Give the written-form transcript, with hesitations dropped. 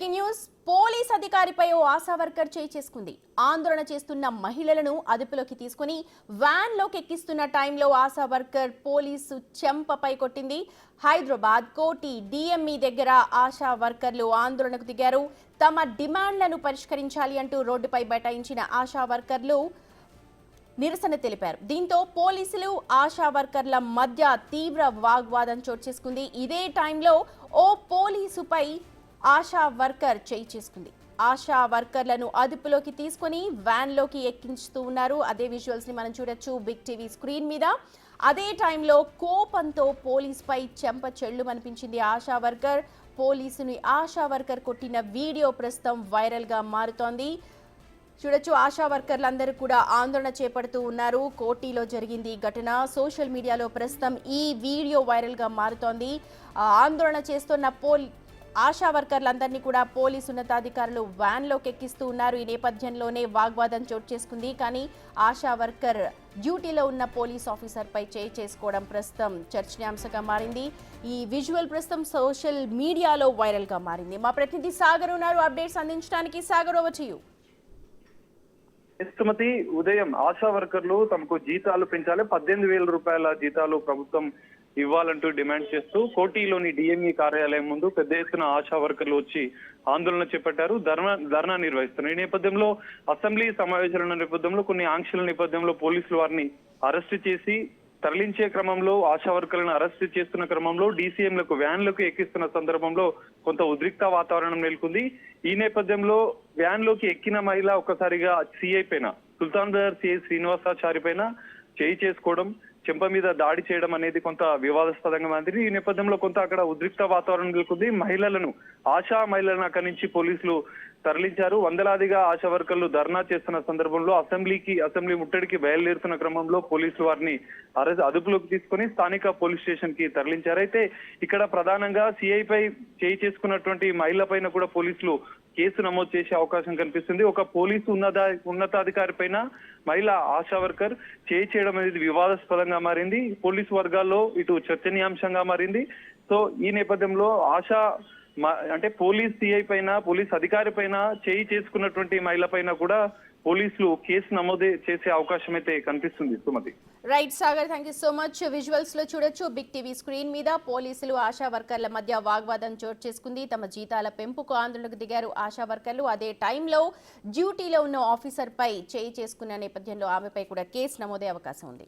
Breaking news police అధికారిపై ఓ ASHA worker చేయి చేసుకుంది. ఆందోళన చేస్తున్న మహిళలను అదుపులోకి తీసుకుని వ్యాన్ లోకి ఎక్కిస్తున్న టైంలో ఆశా వర్కర్ పోలీసు చెంపపై కొట్టింది. హైదరాబాద్ కోటి డిఎంఈ దగ్గర ఆశా వర్కర్లు ఆందోళనకు దిగారు. తమ డిమాండ్లను పరిష్కరించాలి అంటూ రోడ్డుపై బైఠాయించిన ఆశా వర్కర్లు నిరసన తెలిపారు. దీంతో పోలీసులు ఆశా వర్కర్ల మధ్య తీవ్ర వాగ్వాదం చోటు చేసుకుంది. ఇదే టైంలో ఓ పోలీసుపై ఆశా వర్కర్ చేయి చేసుకుంది. ఆశా వర్కర్లను అదుపులోకి తీసుకుని వ్యాన్ లోకి ఎక్కించుతూ ఉన్నారు. అదే విజువల్స్ ని మనం చూడొచ్చు బిగ్ టీవీ స్క్రీన్ మీద. అదే టైంలో కోపంతో పోలీసుపై చెంప చెళ్ళు అనిపించింది ఆశా వర్కర్. పోలీసుని ఆశా వర్కర్ కొట్టిన వీడియో ప్రస్తుతం వైరల్ గా మారుతోంది. చూడొచ్చు ఆశా వర్కర్లందరూ కూడా ఆందోళన చేపడుతూ ఉన్నారు. కోటిలో జరిగింది ఈ ఘటన. సోషల్ మీడియాలో ప్రస్తుతం ఈ వీడియో వైరల్ గా మారుతోంది. ఆందోళన చేస్తున్న ఆశా వర్కర్లందరినీ కూడా పోలీసు ఉన్నతాధికారులు వ్యాన్లోకి ఎక్కిస్తూ ఉన్నారు. ఈ నేపథ్యంలోనే వాగ్వాదం చోటు చేసుకుంది. కానీ ఆశా వర్కర్ డ్యూటీలో ఉన్న పోలీస్ ఆఫీసర్పై చేయి చేసుకోవడం ప్రస్తుతం చర్చనీయాంశంగా మారింది. ఈ విజువల్ ప్రస్తుతం సోషల్ మీడియాలో వైరల్గా మారింది. మా ప్రతినిధి సాగర్ ఉన్నారు అప్డేట్స్ అందించడానికి. Sagar, over to you. Sumathi, ఉదయం ఆశా వర్కర్లు తమకు జీతాలు పెంచాలి, 18,000 రూపాయల జీతాలు ప్రభుత్వం ఇవ్వాలంటూ డిమాండ్ చేస్తూ కోటిలోని డిఎంఈ కార్యాలయం ముందు పెద్ద ఎత్తున ఆశా వర్కర్లు వచ్చి ఆందోళన చేపట్టారు, ధర్నా నిర్వహిస్తున్నారు. ఈ నేపథ్యంలో అసెంబ్లీ సమావేశాల నేపథ్యంలో కొన్ని ఆంక్షల నేపథ్యంలో పోలీసులు వారిని అరెస్టు చేసి తరలించే క్రమంలో ఆశా వర్కర్లను అరెస్టు చేస్తున్న క్రమంలో డీసీఎంలకు వ్యాన్లకు ఎక్కిస్తున్న సందర్భంలో కొంత ఉద్రిక్త వాతావరణం నెలకొంది. ఈ నేపథ్యంలో వ్యాన్ లోకి ఎక్కిన మహిళ ఒక్కసారిగా సిఐ పైన, సుల్తాన్ బజార్ సిఐ శ్రీనివాసాచారి పైన చేయి చేసుకోవడం, చెంప మీద దాడి చేయడం అనేది కొంత వివాదాస్పదంగా మారింది. ఈ నేపథ్యంలో కొంత అక్కడ ఉద్రిక్త వాతావరణం నెలకొంది. ఆశా మహిళలను అక్కడి నుంచి పోలీసులు తరలించారు. వందలాదిగా ఆశా వర్కర్లు ధర్నా చేస్తున్న సందర్భంలో అసెంబ్లీ ముట్టడికి బయలుదేరుతున్న క్రమంలో పోలీసులు వారిని అదుపులోకి తీసుకుని స్థానిక పోలీస్ స్టేషన్ కి తరలించారు. అయితే ఇక్కడ ప్రధానంగా సిఐపై చేయి చేసుకున్నటువంటి మహిళ పైన కూడా పోలీసులు కేసు నమోదు చేసే అవకాశం కనిపిస్తుంది. ఒక పోలీసు ఉన్నతాధికారి పైన మహిళా ఆశా వర్కర్ చేయి చేయడం అనేది వివాదాస్పదంగా మారింది. పోలీసు వర్గాల్లో ఇటు చర్చనీయాంశంగా మారింది. సో ఈ నేపథ్యంలో పోలీస్ సిఐ పైన, పోలీస్ అధికారి పైన చేయి చేసుకున్నటువంటి మహిళ పైన కూడా పోలీసులు కేసు నమోదు చేసే అవకాశం అయితే కనిపిస్తుంది. Sumathi. Right Sagar, thank you so much. Visuals లో చూడొచ్చు బిగ్ టీవీ స్క్రీన్ మీద పోలీసులు ఆశా వర్కర్ల మధ్య వాగ్వాదం చోటు చేసుకుంది. తమ జీతాల పెంపుకు ఆందోళనకు దిగారు ఆశా వర్కర్లు. అదే టైంలో డ్యూటీలో ఉన్న ఆఫీసర్ పై చేయి చేసుకున్న నేపథ్యంలో ఆమెపై కూడా కేసు నమోదే అవకాశం ఉంది.